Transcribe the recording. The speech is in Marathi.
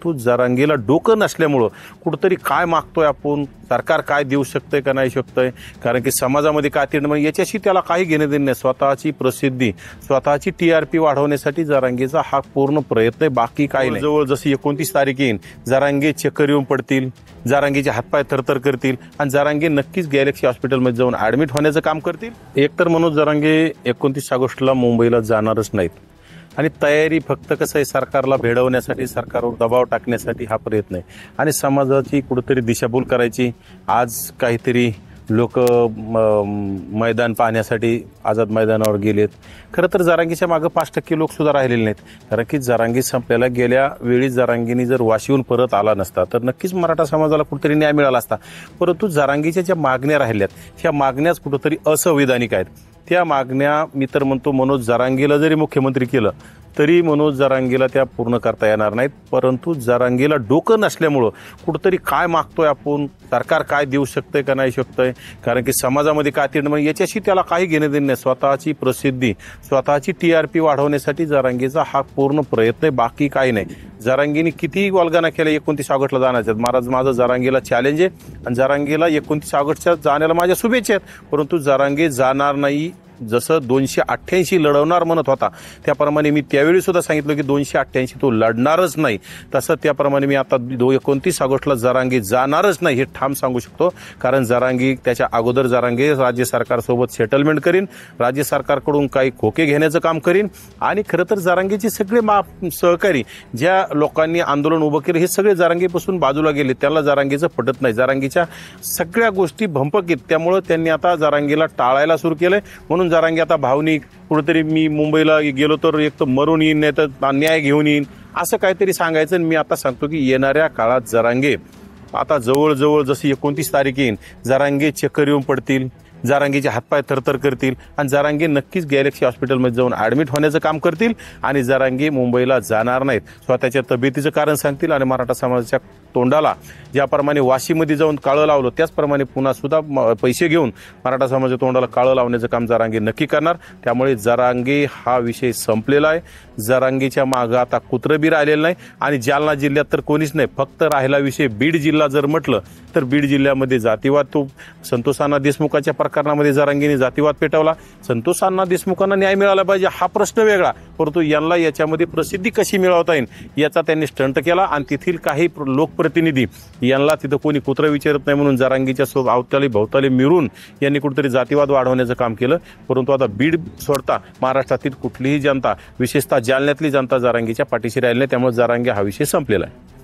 परंतु जरांगेला डोकं नसल्यामुळं कुठंतरी काय मागतोय आपण, सरकार काय देऊ शकतंय का नाही शकतंय, कारण की समाजामध्ये काय निर्माण याच्याशी त्याला काही घेणं देणं नाही. स्वतःची प्रसिद्धी, स्वतःची TRP वाढवण्यासाठी जरांगेचा हा पूर्ण प्रयत्न आहे, बाकी काही नाही. जवळ जशी 29 तारीख येईल, जरांगे चक्कर येऊन पडतील, जरांगेचे हातपाय थरथर करतील आणि जरांगे नक्कीच गॅलेक्सी हॉस्पिटलमध्ये जाऊन ॲडमिट होण्याचं काम करतील. एकतर मनोज जरांगे 29 ऑगस्टला मुंबईला जाणारच नाहीत आणि तयारी फक्त कसं आहे, सरकारला भेडवण्यासाठी, सरकारवर दबाव टाकण्यासाठी हा प्रयत्न आहे आणि समाजाची कुठेतरी दिशाभूल करायची. आज काहीतरी लोक मैदान पाहण्यासाठी आझाद मैदानावर गेलेत. खरं तर जरांगीच्या मागं 5% लोक सुद्धा राहिलेले नाहीत, कारण की जरांगी संपलेला गेल्या वेळी जरांगीने जर वाशीहून परत आला नसता तर नक्कीच मराठा समाजाला कुठेतरी न्याय मिळाला असता. परंतु जरांगीच्या ज्या मागण्या राहिल्यात ह्या मागण्याच कुठेतरी असंविधानिक आहेत. त्या मागण्या मी तर म्हणतो मनोज जरांगेला जरी मुख्यमंत्री केलं तरी मनोज जरांगेला त्या पूर्ण करता येणार नाहीत. परंतु जरांगेला डोकं नसल्यामुळं कुठंतरी काय मागतोय आपण, सरकार काय देऊ शकतंय का नाही शकतंय, कारण की समाजामध्ये काय निर्माण याच्याशी त्याला काही घेणं देणं नाही. स्वतःची प्रसिद्धी, स्वतःची TRP वाढवण्यासाठी जरांगेचा हा पूर्ण प्रयत्न आहे, बाकी काही नाही. जरांगेने कितीही वालगाना केला 29 ऑगस्टला जाण्याचं, महाराज माझं जरांगेला चॅलेंज आहे आणि जरांगेला 29 ऑगस्टच्या जाण्याला माझ्या शुभेच्छा आहेत. परंतु जरांगे जाणार नाही. जसं 288 लढवणार म्हणत होता त्याप्रमाणे मी त्यावेळी सुद्धा सांगितलं की 288 तो लढणारच नाही. तसं त्याप्रमाणे मी आता 29 ऑगस्टला जरांगे जाणारच नाही हे ठाम सांगू शकतो, कारण जरांगे त्याच्या अगोदर जरांगे राज्य सरकारसोबत सेटलमेंट करीन, राज्य सरकारकडून काही खोके घेण्याचं काम करीन आणि खरं तर जरांगेचे सगळे सहकारी ज्या लोकांनी आंदोलन उभं केलं हे सगळे जरांगेपासून बाजूला गेले. त्याला जरांगेचं पटत नाही, जरांगेच्या सगळ्या गोष्टी भंपकीत, त्यामुळं त्यांनी आता जरांगेला टाळायला सुरू केलंय. म्हणून जरांगे आता भावनिक कुठेतरी मी मुंबईला गेलो तर एक तर मरून येईन नाही तर न्याय घेऊन येईन असं काहीतरी सांगायचं. मी आता सांगतो की येणाऱ्या काळात जरांगे आता जवळजवळ जशी 29 तारीख येईल, जरांगे चक्कर येऊन पडतील, जरांगेचे हातपाय थरथर करतील आणि जरांगे नक्कीच गॅलेक्सी हॉस्पिटलमध्ये जाऊन ॲडमिट होण्याचं काम करतील आणि जरांगे मुंबईला जाणार नाहीत. स्वतःच्या तब्येतीचं कारण सांगतील आणि मराठा समाजाच्या तोंडाला ज्याप्रमाणे वाशीमध्ये जाऊन काळं लावलं त्याचप्रमाणे पुन्हा सुद्धा पैसे घेऊन मराठा समाजाच्या तोंडाला काळं लावण्याचं काम जरांगे नक्की करणार. त्यामुळे जरांगे हा विषय संपलेला आहे. जरांगेच्या मागं आता कुत्रं बी राहिलेलं नाही आणि जालना जिल्ह्यात तर कोणीच नाही. फक्त राहिला विषय बीड जिल्हा जर म्हटलं तर बीड जिल्ह्यामध्ये जातीवाद, तो संतोष अण्णा देशमुखाच्या प्रकरणामध्ये जरांगेने जातीवाद पेटवला. संतोष अण्णा देशमुखांना न्याय मिळाला पाहिजे हा प्रश्न वेगळा, परंतु यांना याच्यामध्ये प्रसिद्धी कशी मिळवता येईल याचा त्यांनी स्टंट केला आणि तेथील काही लोकप्रतिनिधी यांना तिथं कोणी कुत्रं विचारत नाही म्हणून जरांगीच्या अवताली भोवताली मिरून यांनी कुठेतरी जातीवाद वाढवण्याचं काम केलं. परंतु आता बीड सोडता महाराष्ट्रातील कुठलीही जनता, विशेषतः जालन्यातली जनता जरांगीच्या पाठीशी राहिली नाही. त्यामुळे जरांगे हा विषय संपलेला आहे.